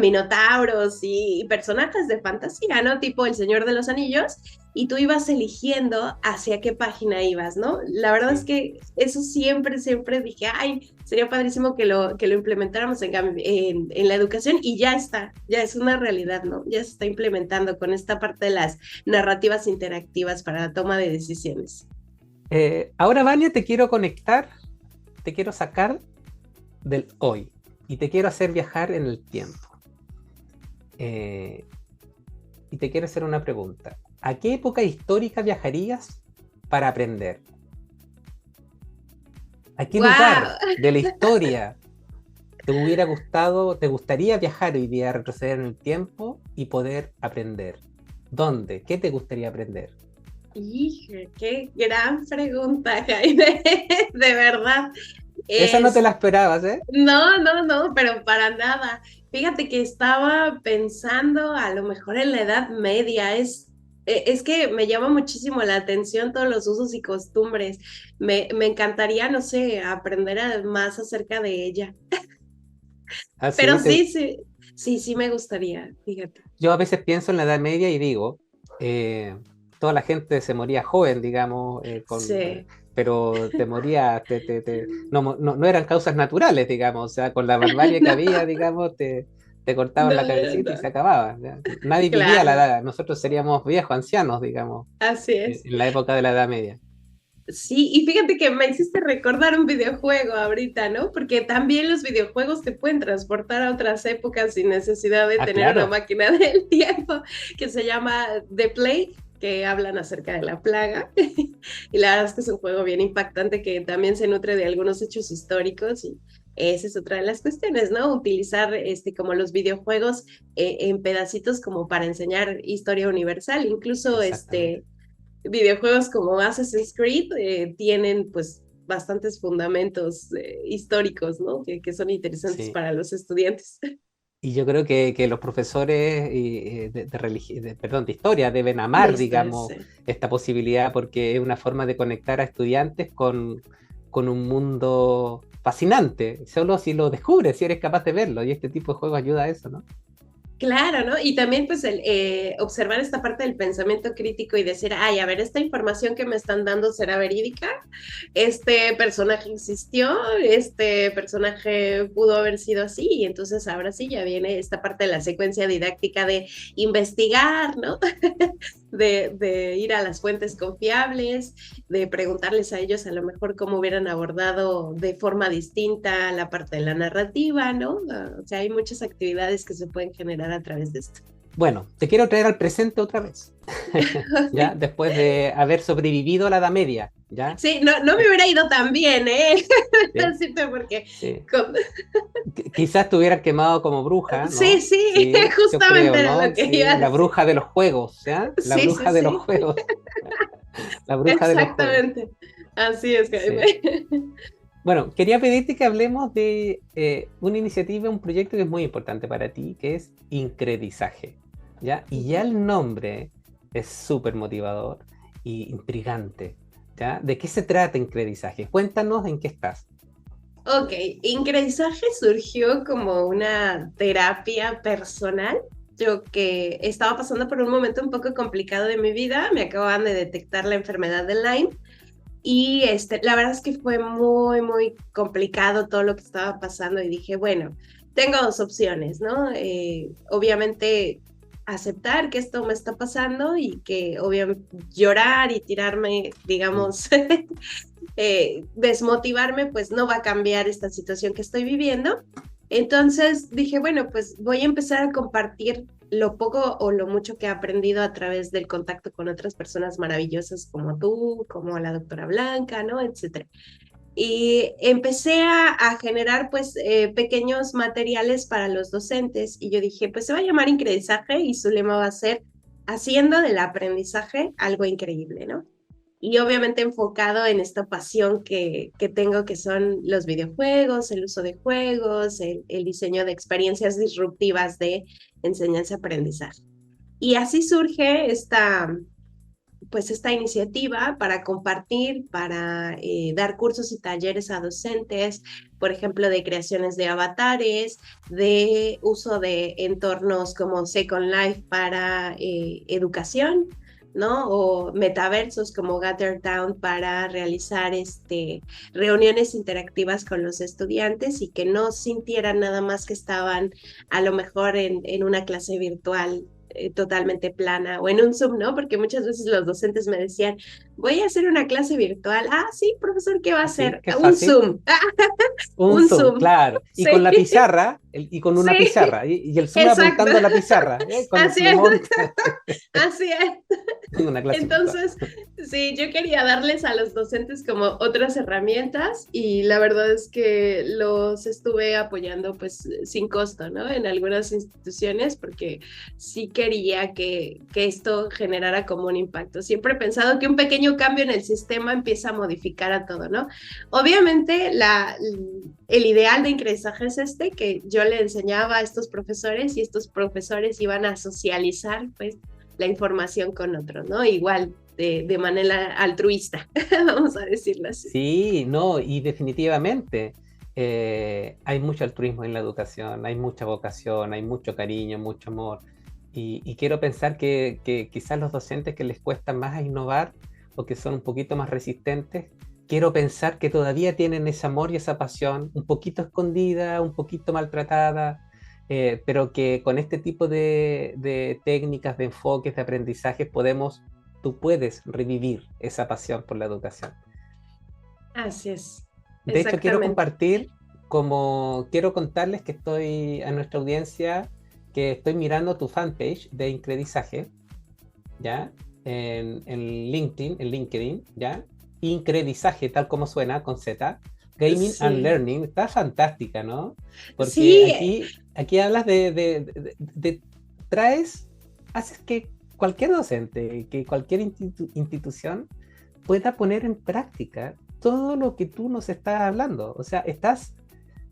minotauros y personajes de fantasía, ¿no? Tipo El Señor de los Anillos y tú ibas eligiendo hacia qué página ibas, ¿no? La verdad es Sí. que eso siempre, siempre dije, ay, sería padrísimo que lo implementáramos en la educación y ya está, ya es una realidad, ¿no? Ya se está implementando con esta parte de las narrativas interactivas para la toma de decisiones. Ahora, Vania, te quiero conectar, te quiero sacar del hoy y te quiero hacer viajar en el tiempo. Eh, y te quiero hacer una pregunta. ¿A qué época histórica viajarías para aprender? ¿A qué ¡Wow! lugar de la historia te hubiera gustado, te gustaría viajar hoy día, retroceder en el tiempo y poder aprender? ¿Dónde? ¿Qué te gustaría aprender? Híjole, qué gran pregunta, Jaime. De verdad. Esa no te Es, la esperabas, ¿eh? no, no, no, pero para nada. Fíjate que estaba pensando a lo mejor en la Edad Media. Es que me llama muchísimo la atención todos los usos y costumbres. Me encantaría, no sé, aprender más acerca de ella. Ah, Pero sí, sí, sí, sí, sí me gustaría, fíjate. yo a veces pienso en la Edad Media y digo, eh, toda la gente se moría joven, digamos, Sí. pero te moría, no eran causas naturales, digamos, o sea, con la barbarie que No, había, digamos, te cortaban la no, cabecita y se no. acababa. ¿Ya? Nadie vivía a la Claro, edad, nosotros seríamos viejos, ancianos, digamos, así es. en la época de la Edad Media. Sí, y fíjate que me hiciste recordar un videojuego ahorita, ¿no? Porque también los videojuegos te pueden transportar a otras épocas sin necesidad de Ah, tener una claro, máquina del tiempo, que se llama The Play, que hablan acerca de la plaga. Y la verdad es que es un juego bien impactante que también se nutre de algunos hechos históricos y esa es otra de las cuestiones, ¿no? Utilizar como los videojuegos en pedacitos como para enseñar historia universal, incluso exactamente. videojuegos como Assassin's Creed tienen pues bastantes fundamentos históricos, ¿no? Que son interesantes Sí. para los estudiantes. Y yo creo que los profesores perdón, de historia deben De amar, historia, digamos, sí. esta posibilidad porque es una forma de conectar a estudiantes con un mundo fascinante, solo si lo descubres, si eres capaz de verlo, y este tipo de juegos ayuda a eso, ¿no? Claro, ¿no? Y también pues el observar esta parte del pensamiento crítico y decir, ay, a ver, esta información que me están dando será verídica, este personaje existió, este personaje pudo haber sido así, y entonces ahora sí ya viene esta parte de la secuencia didáctica de investigar, ¿no? De ir a las fuentes confiables, de preguntarles a ellos a lo mejor cómo hubieran abordado de forma distinta la parte de la narrativa, ¿no? O sea, hay muchas actividades que se pueden generar a través de esto. Bueno, te quiero traer al presente otra vez, ¿ya? Después de haber sobrevivido a la Edad Media, ¿ya? Sí, no, no me Eh, hubiera ido tan bien, ¿eh? sí, Decirte porque... sí. con- Quizás te hubieran quemado como bruja, Sí, ¿no? sí, Sí, yo justamente creo, era lo ¿no? que iba Sí, a la decir. bruja de los juegos, ¿ya? La Sí, sí, bruja de los sí, juegos, la bruja de los juegos. exactamente. Así es, Jaime. Sí. Bueno, quería pedirte que hablemos de una iniciativa, un proyecto que es muy importante para ti, que es Incredizaje, ¿ya? Y ya el nombre es súper motivador y intrigante, ¿ya? ¿De qué se trata Incredizaje? Cuéntanos en qué estás. Ok, Incredizaje surgió como una terapia personal. Yo que estaba pasando por un momento un poco complicado de mi vida, me acababan de detectar la enfermedad de Lyme y la verdad es que fue muy, muy complicado todo lo que estaba pasando y dije, bueno, tengo dos opciones, ¿no? Obviamente aceptar que esto me está pasando y que obviamente llorar y tirarme, Mm. digamos, desmotivarme, pues no va a cambiar esta situación que estoy viviendo. Entonces dije, bueno, pues voy a empezar a compartir lo poco o lo mucho que he aprendido a través del contacto con otras personas maravillosas como tú, como la doctora Blanca, ¿no? Etcétera. Y empecé a generar pues pequeños materiales para los docentes y yo dije, pues se va a llamar Incredizaje y su lema va a ser haciendo del aprendizaje algo increíble, ¿no? Y obviamente enfocado en esta pasión que tengo, que son los videojuegos, el uso de juegos, el diseño de experiencias disruptivas de enseñanza-aprendizaje. Y así surge pues esta iniciativa para compartir, para dar cursos y talleres a docentes, por ejemplo, de creaciones de avatares, de uso de entornos como Second Life para educación, ¿no? O metaversos como Gather Town para realizar reuniones interactivas con los estudiantes y que no sintieran nada más que estaban a lo mejor en una clase virtual totalmente plana o en un Zoom, ¿no? Porque muchas veces los docentes me decían, voy a hacer una clase virtual. Ah, sí, profesor, ¿qué va a Así, hacer? qué Un fácil. Zoom. Un Un zoom, Zoom. claro. Y con Sí, la pizarra, y con una sí, pizarra, y el zoom exacto. apuntando a la pizarra, con el Así es, plumón, así es. una clase virtual. Entonces, sí, yo quería darles a los docentes como otras herramientas y la verdad es que los estuve apoyando pues sin costo, ¿no? En algunas instituciones porque sí quería que esto generara como un impacto. Siempre he pensado que un pequeño cambio en el sistema empieza a modificar a todo, ¿no? Obviamente el ideal de ingresaje es que yo le enseñaba a estos profesores y estos profesores iban a socializar pues la información con otros, ¿no? Igual, de manera altruista, vamos a decirlo así. Sí, no, y definitivamente hay mucho altruismo en la educación, hay mucha vocación, hay mucho cariño, mucho amor. Y quiero pensar que quizás los docentes que les cuesta más a innovar o que son un poquito más resistentes, quiero pensar que todavía tienen ese amor y esa pasión un poquito escondida, un poquito maltratada, pero que con este tipo de técnicas, de enfoques, de aprendizajes tú puedes revivir esa pasión por la educación. Así es, De hecho, quiero exactamente. compartir, quiero contarles que estoy a nuestra audiencia, que estoy mirando tu fanpage de Incredizaje, ¿ya? En LinkedIn, ¿ya? Incredizaje, tal como suena, con Z. Gaming and Sí, Learning, está fantástica, ¿no? Porque sí, aquí hablas traes, haces que cualquier docente, que cualquier institución pueda poner en práctica todo lo que tú nos estás hablando. O sea,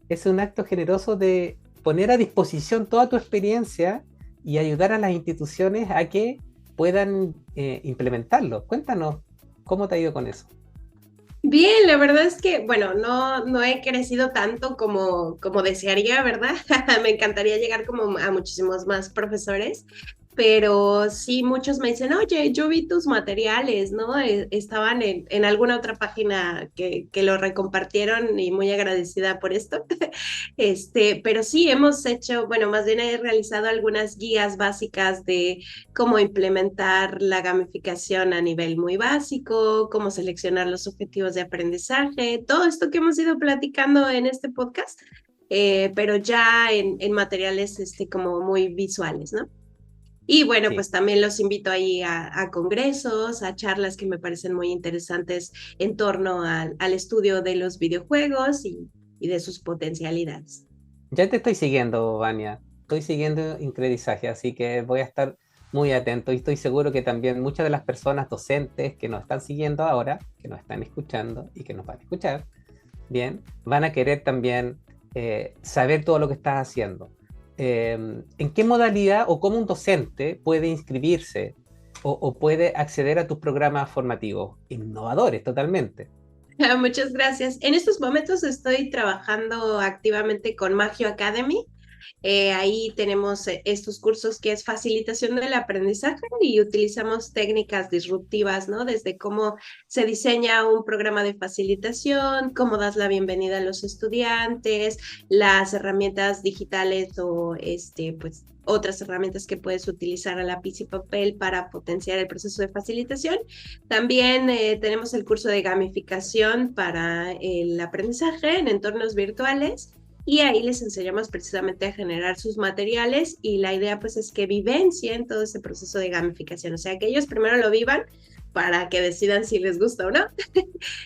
es un acto generoso de poner a disposición toda tu experiencia y ayudar a las instituciones a que puedan implementarlo. Cuéntanos, ¿cómo te ha ido con eso? bien, la verdad es que, bueno, no he crecido tanto como desearía, ¿verdad? Me encantaría llegar como a muchísimos más profesores, pero sí muchos me dicen, oye, yo vi tus materiales, ¿no? Estaban en alguna otra página que lo recompartieron y muy agradecida por esto. Pero sí hemos hecho, bueno, más bien he realizado algunas guías básicas de cómo implementar la gamificación a nivel muy básico, cómo seleccionar los objetivos de aprendizaje, todo esto que hemos ido platicando en este podcast, pero ya en materiales como muy visuales, ¿no? Y bueno, Sí, pues también los invito ahí a congresos, a charlas que me parecen muy interesantes en torno al estudio de los videojuegos y de sus potencialidades. ya te estoy siguiendo, Vania. Estoy siguiendo Incredizaje, así que voy a estar muy atento y estoy seguro que también muchas de las personas docentes que nos están siguiendo ahora, que nos están escuchando y que nos van a escuchar, bien, van a querer también saber todo lo que estás haciendo. ¿En qué modalidad o cómo un docente puede inscribirse o puede acceder a tus programas formativos? Innovadores, totalmente. Muchas gracias. En estos momentos estoy trabajando activamente con Magio Academy. Ahí tenemos estos cursos que es facilitación del aprendizaje y utilizamos técnicas disruptivas, ¿no? Desde cómo se diseña un programa de facilitación, cómo das la bienvenida a los estudiantes, las herramientas digitales o pues otras herramientas que puedes utilizar a lápiz y papel para potenciar el proceso de facilitación. También tenemos el curso de gamificación para el aprendizaje en entornos virtuales y ahí les enseñamos precisamente a generar sus materiales y la idea pues es que vivencien todo ese proceso de gamificación, o sea, que ellos primero lo vivan para que decidan si les gusta o no.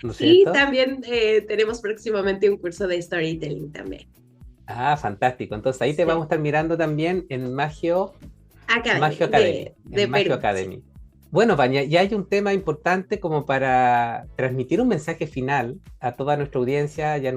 ¿No es Y cierto? también tenemos próximamente un curso de storytelling también. Ah, fantástico. Entonces ahí te vamos a Sí. estar mirando también en Academy, Magio Academy, de en Magio Perú. Sí. Academy. Bueno, Vania, ya hay un tema importante como para transmitir un mensaje final a toda nuestra audiencia y a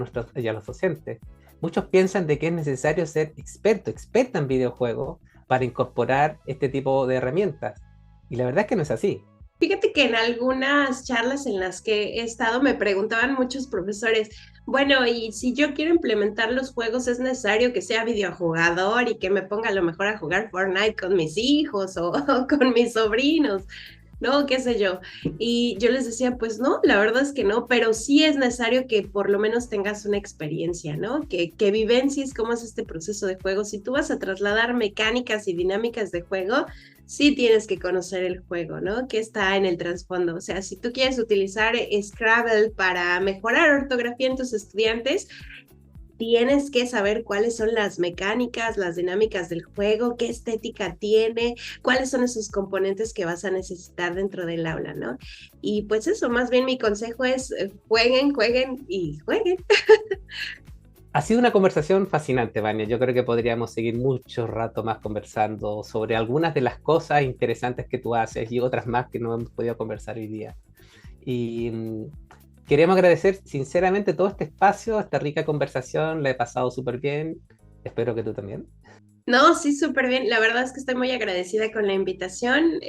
los docentes. Muchos piensan de que es necesario ser experta en videojuegos para incorporar este tipo de herramientas. Y la verdad es que no es así. Fíjate que en algunas charlas en las que he estado me preguntaban muchos profesores, bueno, y si yo quiero implementar los juegos, ¿es necesario que sea videojugador y que me ponga a lo mejor a jugar Fortnite con mis hijos o, o con mis sobrinos? ¿No? ¿Qué sé yo? Y yo les decía, pues no, la verdad es que no, pero sí es necesario que por lo menos tengas una experiencia, ¿no? Que vivencies cómo es este proceso de juego. Si tú vas a trasladar mecánicas y dinámicas de juego, sí tienes que conocer el juego, ¿no? ¿Qué está en el trasfondo? O sea, si tú quieres utilizar Scrabble para mejorar ortografía en tus estudiantes, tienes que saber cuáles son las mecánicas, las dinámicas del juego, qué estética tiene, cuáles son esos componentes que vas a necesitar dentro del aula, ¿no? Y pues eso, más bien mi consejo es jueguen, jueguen y jueguen. Ha sido una conversación fascinante, Vania. Yo creo que podríamos seguir mucho rato más conversando sobre algunas de las cosas interesantes que tú haces y otras más que no hemos podido conversar hoy día. Y queremos agradecer sinceramente todo este espacio, esta rica conversación. La he pasado súper bien. Espero que tú también. No, sí, súper bien. La verdad es que estoy muy agradecida con la invitación.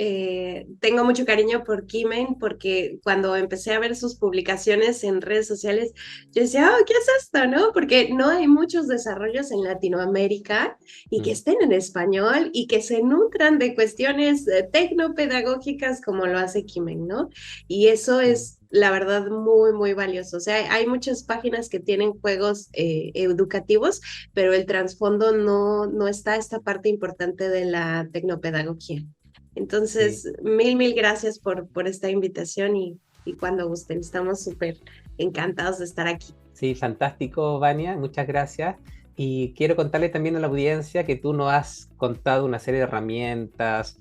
Tengo mucho cariño por Kimen porque cuando empecé a ver sus publicaciones en redes sociales, yo decía, oh, ¿qué es esto? ¿No? Porque no hay muchos desarrollos en Latinoamérica y que Mm. estén en español y que se nutran de cuestiones tecnopedagógicas como lo hace Kimen, ¿no? Y eso Mm. es la verdad muy, muy valioso. O sea, hay muchas páginas que tienen juegos educativos, pero el trasfondo no está esta parte importante de la tecnopedagogía. Sí, Entonces, mil gracias por esta invitación y cuando gusten, estamos súper encantados de estar aquí. sí, fantástico, Vania. Muchas gracias. Y quiero contarle también a la audiencia que tú nos has contado una serie de herramientas,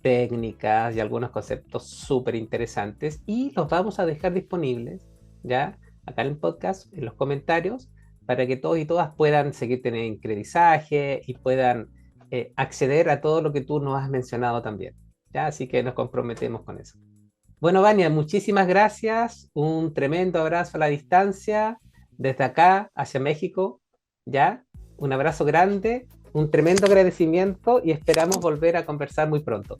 técnicas y algunos conceptos súper interesantes y los vamos a dejar disponibles ya acá en el podcast, en los comentarios, para que todos y todas puedan seguir teniendo incredizaje y puedan acceder a todo lo que tú nos has mencionado también. ¿Ya? Así que nos comprometemos con eso. Bueno, Vania, muchísimas gracias. Un tremendo abrazo a la distancia desde acá hacia México. ¿Ya? Un abrazo grande, un tremendo agradecimiento y esperamos volver a conversar muy pronto.